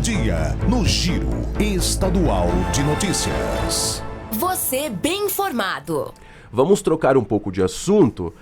dia, no Giro Estadual de Notícias. Você bem informado. Vamos trocar um pouco de assunto.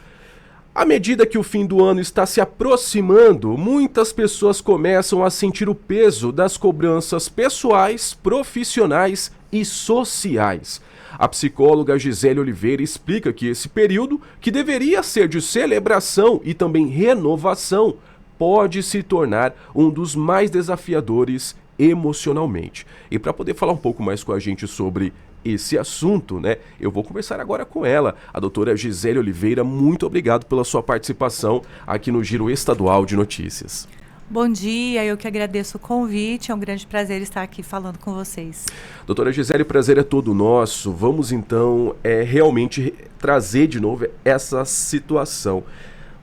À medida que o fim do ano está se aproximando, muitas pessoas começam a sentir o peso das cobranças pessoais, profissionais e sociais. A psicóloga Gisele Oliveira explica que esse período, que deveria ser de celebração e também renovação, pode se tornar um dos mais desafiadores emocionalmente. E para poder falar um pouco mais com a gente sobre esse assunto, né, eu vou conversar agora com ela, a doutora Gisele Oliveira. Muito obrigado pela sua participação aqui no Giro Estadual de Notícias. Bom dia, eu que agradeço o convite, é um grande prazer estar aqui falando com vocês. Doutora Gisele, o prazer é todo nosso. Vamos então realmente trazer de novo essa situação.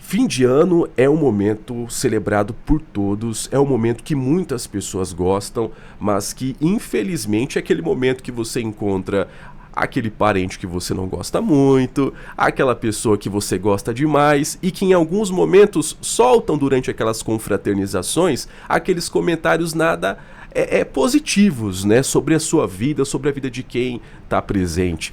Fim de ano é um momento celebrado por todos, é um momento que muitas pessoas gostam, mas que infelizmente é aquele momento que você encontra aquele parente que você não gosta muito, aquela pessoa que você gosta demais e que em alguns momentos soltam durante aquelas confraternizações aqueles comentários nada positivos, né, sobre a sua vida, sobre a vida de quem está presente.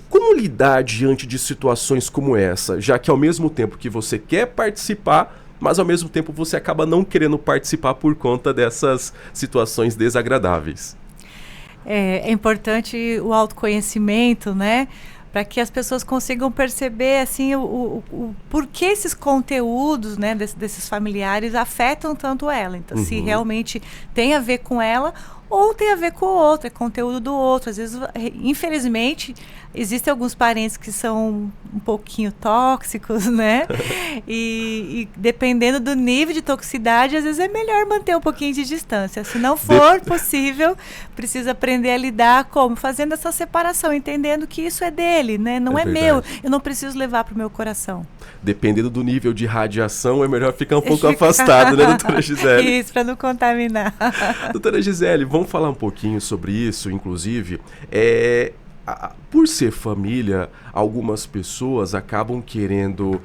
Como lidar diante de situações como essa, já que ao mesmo tempo que você quer participar, mas ao mesmo tempo você acaba não querendo participar por conta dessas situações desagradáveis? É importante o autoconhecimento, né? Para que as pessoas consigam perceber assim, o porquê esses conteúdos, né, desses familiares afetam tanto ela. Então, se realmente tem a ver com ela ou tem a ver com o outro, é conteúdo do outro. Às vezes, infelizmente, existem alguns parentes que são um pouquinho tóxicos, né? E dependendo do nível de toxicidade, às vezes é melhor manter um pouquinho de distância. Se não for possível, precisa aprender a lidar como? Fazendo essa separação, entendendo que isso é dele, né? Não é meu, eu não preciso levar para o meu coração. Dependendo do nível de radiação, é melhor ficar um pouco afastado, né, doutora Gisele? Isso, para não contaminar. Doutora Gisele, vamos falar um pouquinho sobre isso, inclusive. Por ser família, algumas pessoas acabam querendo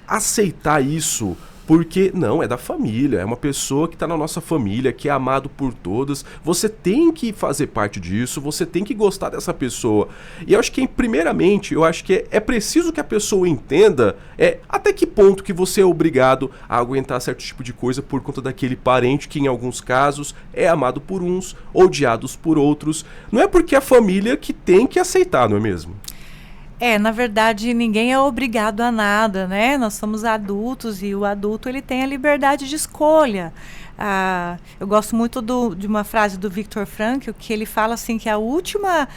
aceitar isso, porque não, é da família, é uma pessoa que está na nossa família, que é amado por todas. Você tem que fazer parte disso, você tem que gostar dessa pessoa. E eu acho que, primeiramente, eu acho que é preciso que a pessoa entenda até que ponto que você é obrigado a aguentar certo tipo de coisa por conta daquele parente que, em alguns casos, é amado por uns, odiados por outros. Não é porque é a família que tem que aceitar, não é mesmo? Na verdade, ninguém é obrigado a nada, né? Nós somos adultos e o adulto ele tem a liberdade de escolha. Eu gosto muito de uma frase do Viktor Frankl, que ele fala assim que a última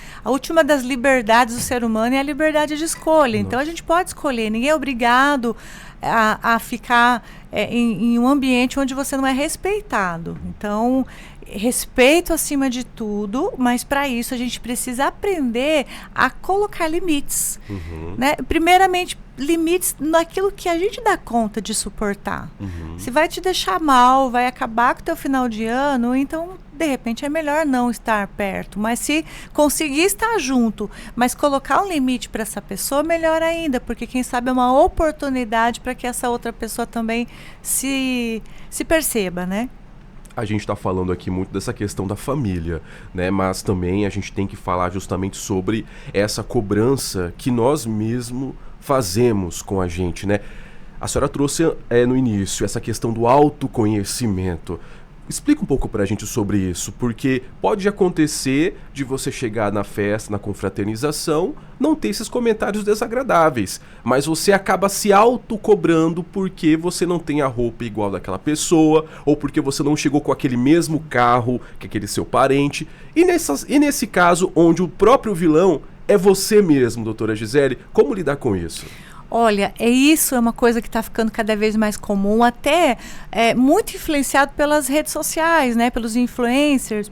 das liberdades do ser humano é a liberdade de escolha. Nossa. Então a gente pode escolher, ninguém é obrigado a ficar em um ambiente onde você não é respeitado. Então, respeito acima de tudo, mas para isso a gente precisa aprender a colocar limites, né? Primeiramente, limites naquilo que a gente dá conta de suportar. Se vai te deixar mal, vai acabar com o teu final de ano, então de repente é melhor não estar perto, mas se conseguir estar junto, mas colocar um limite para essa pessoa, melhor ainda, porque quem sabe é uma oportunidade para que essa outra pessoa também se perceba, né? A gente está falando aqui muito dessa questão da família, né? Mas também a gente tem que falar justamente sobre essa cobrança que nós mesmos fazemos com a gente, né? A senhora trouxe no início essa questão do autoconhecimento. Explica um pouco pra gente sobre isso, porque pode acontecer de você chegar na festa, na confraternização, não ter esses comentários desagradáveis, mas você acaba se autocobrando porque você não tem a roupa igual daquela pessoa, ou porque você não chegou com aquele mesmo carro que aquele seu parente, e nesse caso, onde o próprio vilão é você mesmo, doutora Gisele, como lidar com isso? Olha, isso é uma coisa que está ficando cada vez mais comum, até muito influenciado pelas redes sociais, né? Pelos influencers,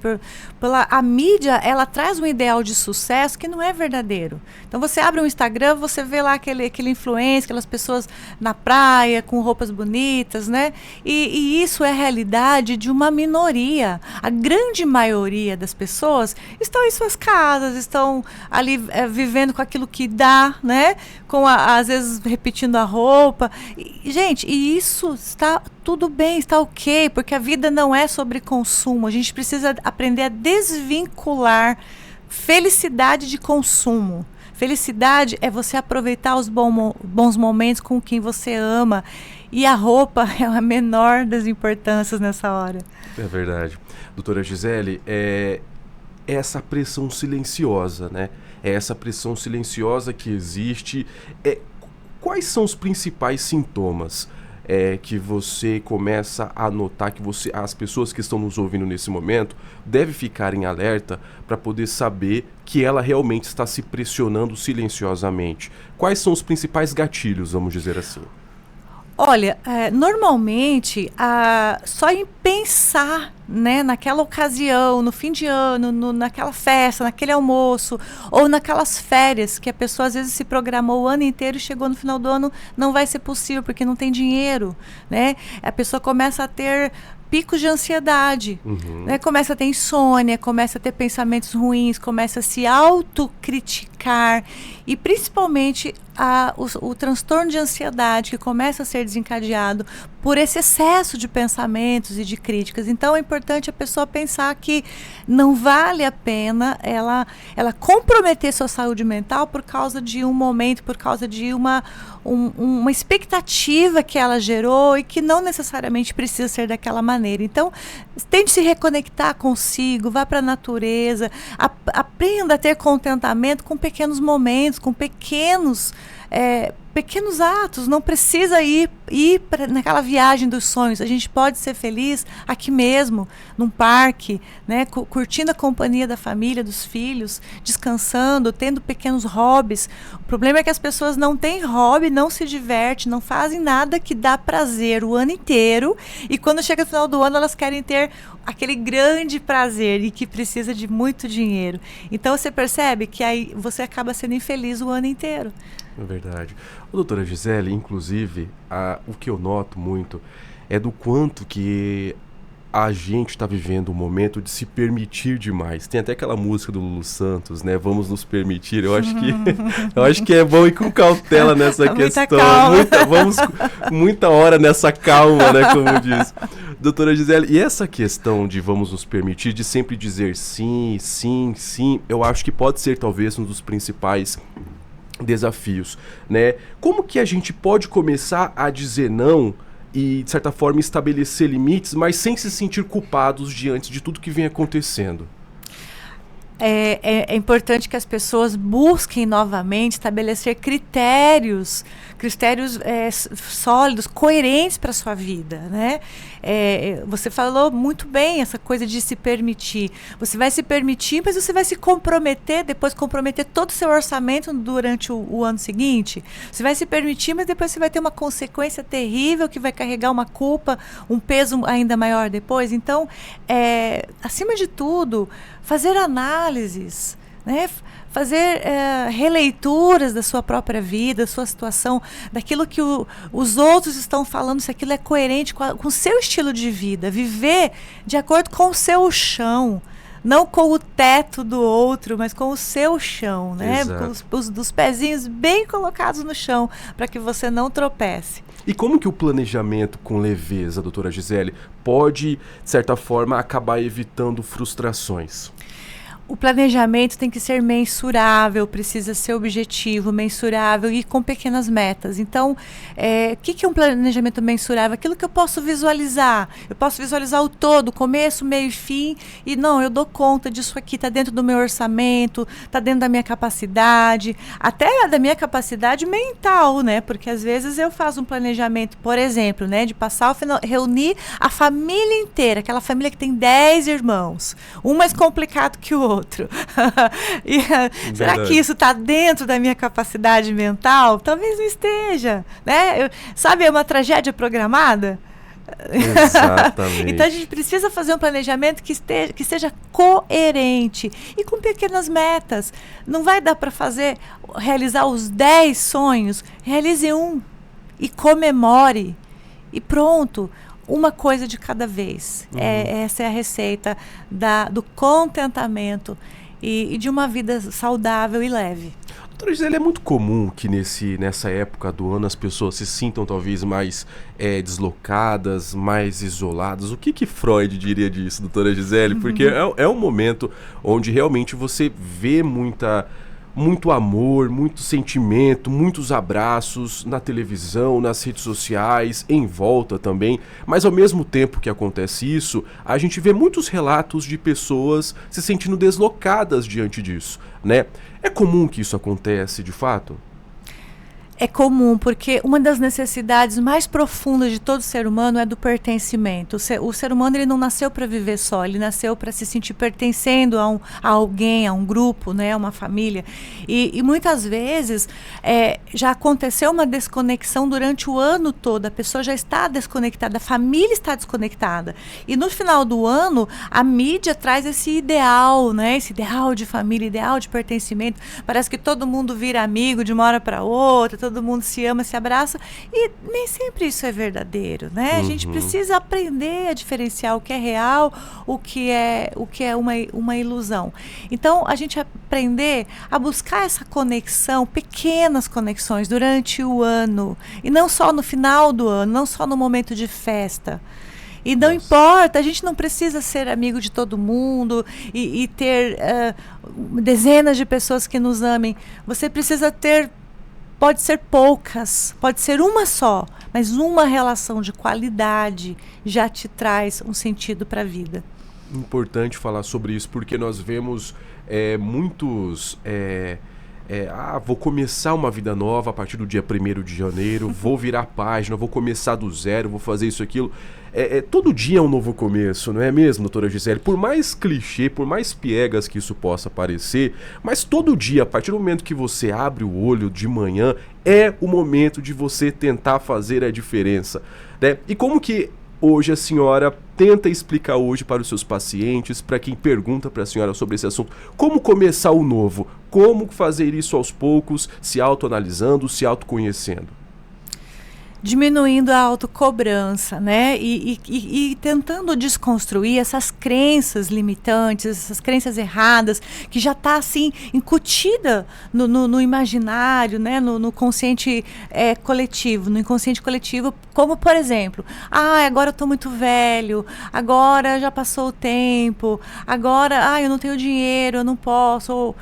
a mídia, ela traz um ideal de sucesso que não é verdadeiro. Então você abre um Instagram, você vê lá aquele influencer, aquelas pessoas na praia, com roupas bonitas, né? E isso é a realidade de uma minoria. A grande maioria das pessoas estão em suas casas, estão ali vivendo com aquilo que dá, né? Às vezes repetindo a roupa. Gente, e isso está tudo bem, está ok, porque a vida não é sobre consumo. A gente precisa aprender a desvincular felicidade de consumo. Felicidade é você aproveitar os bons momentos com quem você ama. E a roupa é a menor das importâncias nessa hora. É verdade. Doutora Gisele, é essa pressão silenciosa, né? É essa pressão silenciosa que existe. Quais são os principais sintomas que você começa a notar, que as pessoas que estão nos ouvindo nesse momento devem ficar em alerta para poder saber que ela realmente está se pressionando silenciosamente? Quais são os principais gatilhos, vamos dizer assim? Olha, normalmente, só em pensar, né, naquela ocasião, no fim de ano, naquela festa, naquele almoço, ou naquelas férias que a pessoa às vezes se programou o ano inteiro e chegou no final do ano, não vai ser possível porque não tem dinheiro, né? A pessoa começa a ter picos de ansiedade, né? Começa a ter insônia, começa a ter pensamentos ruins, começa a se autocriticar e principalmente o transtorno de ansiedade que começa a ser desencadeado por esse excesso de pensamentos e de críticas. Então é importante a pessoa pensar que não vale a pena ela comprometer sua saúde mental por causa de um momento, por causa de uma expectativa que ela gerou e que não necessariamente precisa ser daquela maneira. Então, tente se reconectar consigo, vá para a natureza, aprenda a ter contentamento com pequenos momentos, com pequenos atos. Não precisa ir naquela viagem dos sonhos. A gente pode ser feliz aqui mesmo, num parque, né, curtindo a companhia da família, dos filhos, descansando, tendo pequenos hobbies. O problema é que as pessoas não têm hobby, não se divertem, não fazem nada que dá prazer o ano inteiro, e quando chega no final do ano elas querem ter aquele grande prazer e que precisa de muito dinheiro. Então você percebe que aí você acaba sendo infeliz o ano inteiro. É verdade. Doutora Gisele, inclusive, o que eu noto muito é do quanto que a gente está vivendo um momento de se permitir demais. Tem até aquela música do Lulu Santos, né? Vamos nos permitir. Eu acho que é bom ir com cautela nessa questão. Calma. Muita hora nessa calma, né? Como diz. Doutora Gisele, e essa questão de vamos nos permitir, de sempre dizer sim, sim, sim, eu acho que pode ser talvez um dos principais desafios, né? Como que a gente pode começar a dizer não e, de certa forma, estabelecer limites, mas sem se sentir culpados diante de tudo que vem acontecendo? É importante que as pessoas busquem novamente estabelecer critérios sólidos, coerentes para a sua vida, né? Você falou muito bem essa coisa de se permitir. Você vai se permitir, mas você vai se comprometer, depois comprometer todo o seu orçamento durante o ano seguinte. Você vai se permitir, mas depois você vai ter uma consequência terrível que vai carregar uma culpa, um peso ainda maior depois. Então, acima de tudo, fazer análises, né? Fazer releituras da sua própria vida, da sua situação, daquilo que os outros estão falando, se aquilo é coerente com o seu estilo de vida. Viver de acordo com o seu chão, não com o teto do outro, mas com o seu chão, né? Com os pezinhos bem colocados no chão, para que você não tropece. E como que o planejamento com leveza, doutora Gisele, pode, de certa forma, acabar evitando frustrações? O planejamento tem que ser mensurável, precisa ser objetivo, mensurável e com pequenas metas. Então, o que é um planejamento mensurável? Aquilo que eu posso visualizar. Eu posso visualizar o todo, começo, meio e fim, e não, eu dou conta disso aqui, está dentro do meu orçamento, está dentro da minha capacidade, até da minha capacidade mental, né? Porque às vezes eu faço um planejamento, por exemplo, né, de passar o final, reunir a família inteira, aquela família que tem 10 irmãos, um mais complicado que o outro. Será que isso está dentro da minha capacidade mental? Talvez não esteja, né? Sabe, é uma tragédia programada? Exatamente. Então a gente precisa fazer um planejamento que seja coerente e com pequenas metas. Não vai dar para realizar os 10 sonhos. Realize um e comemore e pronto. Uma coisa de cada vez. Essa é a receita do contentamento e de uma vida saudável e leve. Doutora Gisele, é muito comum que nessa época do ano as pessoas se sintam talvez mais deslocadas, mais isoladas. O que Freud diria disso, doutora Gisele? Porque é um momento onde realmente você vê muito amor, muito sentimento, muitos abraços na televisão, nas redes sociais, em volta também. Mas ao mesmo tempo que acontece isso, a gente vê muitos relatos de pessoas se sentindo deslocadas diante disso, né? É comum que isso acontece de fato? É comum, porque uma das necessidades mais profundas de todo ser humano é do pertencimento. O ser humano, ele não nasceu para viver só, ele nasceu para se sentir pertencendo a alguém, a um grupo, né, a uma família. E muitas vezes já aconteceu uma desconexão durante o ano todo, a pessoa já está desconectada, a família está desconectada. E no final do ano, a mídia traz esse ideal, né, esse ideal de família, ideal de pertencimento. Parece que todo mundo vira amigo de uma hora para outra, todo mundo se ama, se abraça, e nem sempre isso é verdadeiro, né? A gente precisa aprender a diferenciar o que é real, o que é uma ilusão. Então, a gente aprender a buscar essa conexão, pequenas conexões durante o ano, e não só no final do ano, não só no momento de festa. E não importa, a gente não precisa ser amigo de todo mundo e ter dezenas de pessoas que nos amem. Você precisa ter, pode ser poucas, pode ser uma só, mas uma relação de qualidade já te traz um sentido para a vida. Importante falar sobre isso, porque nós vemos muitos... vou começar uma vida nova a partir do dia 1º de janeiro, vou virar página, vou começar do zero, vou fazer isso, aquilo. Todo dia é um novo começo, não é mesmo, doutora Gisele? Por mais clichê, por mais piegas que isso possa parecer, mas todo dia, a partir do momento que você abre o olho de manhã, é o momento de você tentar fazer a diferença, né? E como que hoje a senhora tenta explicar hoje para os seus pacientes, para quem pergunta para a senhora sobre esse assunto, como começar o novo? Como fazer isso aos poucos, se autoanalisando, se autoconhecendo? Diminuindo a autocobrança, né? E tentando desconstruir essas crenças limitantes, essas crenças erradas, que já está assim incutida no imaginário, né? No consciente coletivo, no inconsciente coletivo, como por exemplo, agora eu estou muito velho, agora já passou o tempo, agora eu não tenho dinheiro, eu não posso, ou,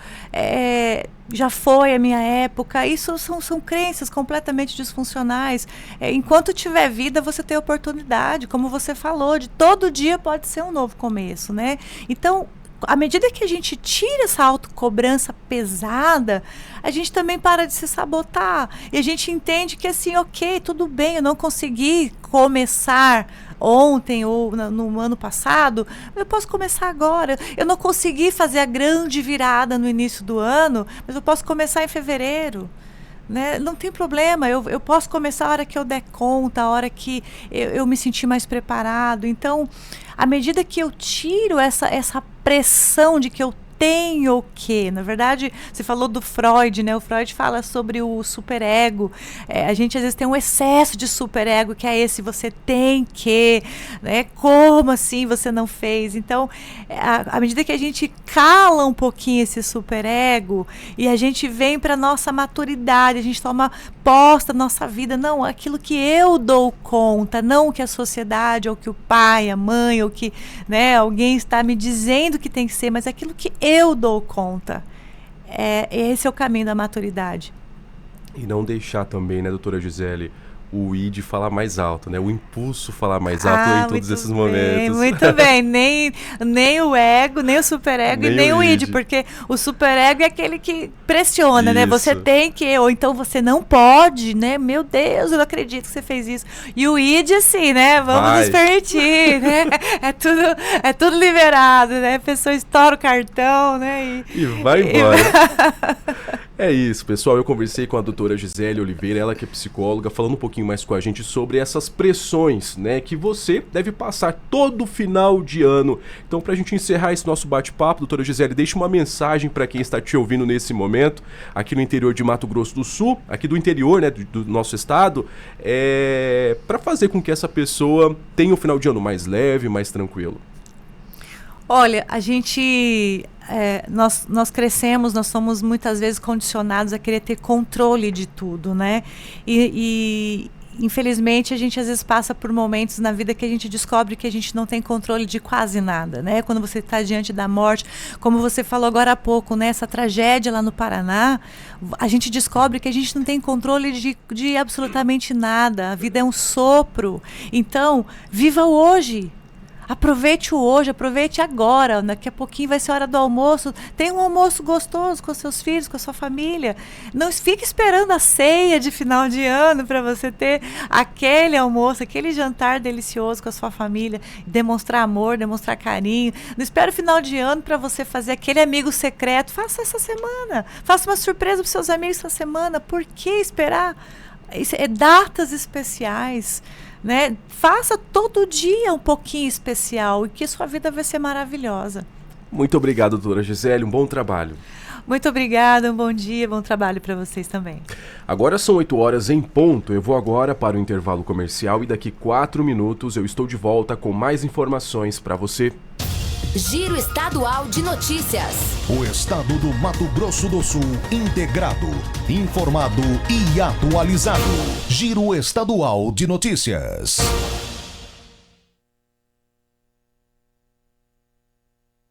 já foi a minha época. Isso são crenças completamente disfuncionais. Enquanto tiver vida, você tem oportunidade, como você falou, de todo dia pode ser um novo começo, né? Então, à medida que a gente tira essa autocobrança pesada, a gente também para de se sabotar. E a gente entende que assim, ok, tudo bem, eu não consegui começar ontem ou no ano passado, eu posso começar agora. Eu não consegui fazer a grande virada no início do ano, mas eu posso começar em fevereiro. Né? Não tem problema, eu posso começar a hora que eu der conta, a hora que eu me sentir mais preparado. Então, à medida que eu tiro essa pressão de que eu tenho que, na verdade, você falou do Freud, né? O Freud fala sobre o superego. A gente às vezes tem um excesso de superego, que é esse, você tem que, né? Como assim você não fez? Então, à medida que a gente cala um pouquinho esse superego e a gente vem para nossa maturidade, a gente toma posse da nossa vida, não, aquilo que eu dou conta, não o que a sociedade, ou que o pai, a mãe, ou que, né, alguém está me dizendo que tem que ser, mas aquilo que eu dou conta. Esse é o caminho da maturidade. E não deixar também, né, doutora Gisele, o id falar mais alto, né? O impulso falar mais alto em todos esses momentos. Muito bem, nem o ego, nem o superego e nem o id, porque o superego é aquele que pressiona, né? Você tem que, ou então você não pode, né? Meu Deus, eu não acredito que você fez isso. E o id, assim, né? Vamos nos permitir, né? É tudo liberado, né? A pessoa estoura o cartão, né? E vai embora. É isso, pessoal. Eu conversei com a doutora Gisele Oliveira, ela que é psicóloga, falando um pouquinho mais com a gente sobre essas pressões, né, que você deve passar todo final de ano. Então, pra gente encerrar esse nosso bate-papo, doutora Gisele, deixa uma mensagem para quem está te ouvindo nesse momento, aqui no interior de Mato Grosso do Sul, aqui do interior, né, do nosso estado, para fazer com que essa pessoa tenha um final de ano mais leve, mais tranquilo. Olha, a gente nós crescemos, nós somos muitas vezes condicionados a querer ter controle de tudo, né? E infelizmente, a gente às vezes passa por momentos na vida que a gente descobre que a gente não tem controle de quase nada, né? Quando você está diante da morte, como você falou agora há pouco, né? Essa tragédia lá no Paraná, a gente descobre que a gente não tem controle de absolutamente nada. A vida é um sopro. Então, viva o hoje. Aproveite o hoje, aproveite agora. Daqui a pouquinho vai ser hora do almoço. Tenha um almoço gostoso com seus filhos, com a sua família. Não fique esperando a ceia de final de ano para você ter aquele almoço, aquele jantar delicioso com a sua família. Demonstrar amor, demonstrar carinho. Não espere o final de ano para você fazer aquele amigo secreto. Faça essa semana. Faça uma surpresa para os seus amigos essa semana. Por que esperar? Isso é datas especiais. Né? Faça todo dia um pouquinho especial e que sua vida vai ser maravilhosa. Muito obrigado, doutora Gisele, um bom trabalho. Muito obrigada, um bom dia, bom trabalho para vocês também. Agora são 8 horas em ponto, eu vou agora para o intervalo comercial e daqui 4 minutos eu estou de volta com mais informações para você. Giro Estadual de Notícias. O estado do Mato Grosso do Sul integrado, informado e atualizado. Giro Estadual de Notícias.